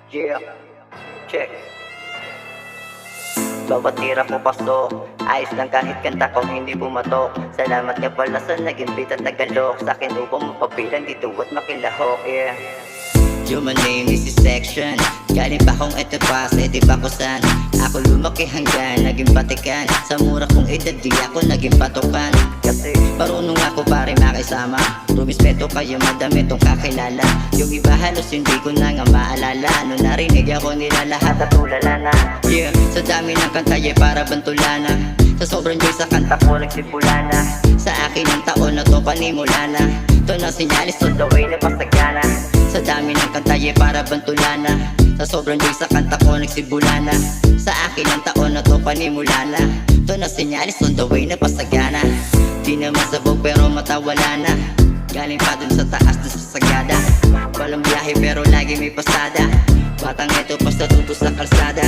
Yeah, check. Bawat tira ko pasok, ayos lang kahit kanta ko hindi bumatok. Salamat nga pala sa naging beat at nagalok. Sa akin upang mapabilang dito at makilahok, yeah. Yo, my name is Section. Galing pa kong ito pa sa itibakusan. Ako lumaki hanggang naging batikan. Sa mura kong edad di ako naging patukan. Kasi marunong ako pare makisama. Rumispeto kayo madami tong kakilala. Yung iba halos hindi ko na nga maalala. Nung narinig ako nila lahat at tulala na. Yeah, sa dami ng kantay para bantulana. Sa sobrang joy sa kanta ko nagsimula na. Sa akin ang taon na to panimula na. Ito na sinyalis on the way na pasagana. Sa dami ng kantay para bantulana. Sa sobrang joy sa kanta ko nagsimula na. Sa akin ang taon na to panimula na. Ito na sinyalis on the way na pasagana. Di naman sabog pero mata wala na. Galing pa dun sa taas dun sa sagada. Walang biyahe pero lagi may pasada. Batang ito pas natuto sa kalsada.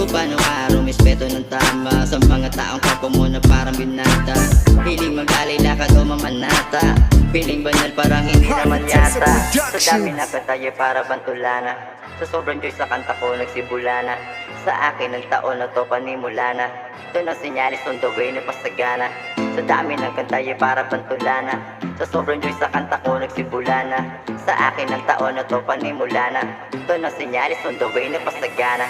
Kung paano ka rumispeto ng tama sa mga taong kapwa mo na parang binata. Hiling mag-alay lakad o mamanata. Piling banal parang hindi naman yata. Sa dami na kantay para bantulana. Sa sobrang joy sa kanta ko nagsibulana. Sa akin ang taon na to panimula na. Ito na sinyalis on the way na pasagana. Sa dami ng kantay para bantulana. Sa sobrang joy sa kanta ko nagsibulana. Sa akin ang taon na to panimula na. Ito na sinyalis on the way na pasagana.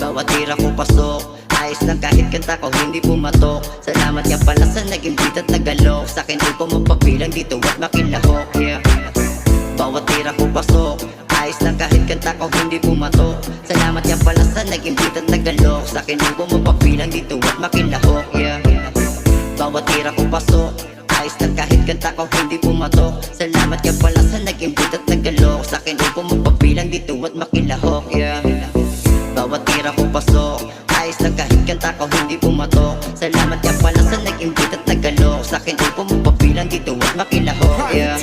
Bawat tira ko pasok, ayos lang kahit kanta ko hindi pumatok. Salamat nga pala sa naging beat at nagalok. Sa akin di ko mapabilang dito at makilahok, yeah. Bawat tira ko pasok, ayos lang kahit kanta ko hindi pumatok. Salamat nga pala sa naging beat at nagalok. Sa akin di ko mapabilang dito at makilahok, yeah. Bawat tira ko pasok, ayos lang kahit kanta ko hindi pumatok. Salamat nga pala sa naging beat at nagalok. Sa akin di ko mapabilang dito at makilahok, yeah. Bawat tira ko pasok, ayos lang kahit kanta ko hindi pumatok. Salamat nga pala sa naging beat at nagalok. Sa akin di ko mapabilang dito at makilahok, yeah.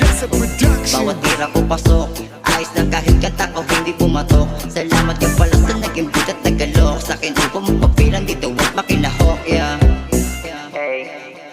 Bawat tira ko pasok, ayos lang kahit kanta ko hindi pumatok. Salamat nga pala sa naging beat at nagalok. Sa akin di ko mapabilang dito at makilahok, yeah.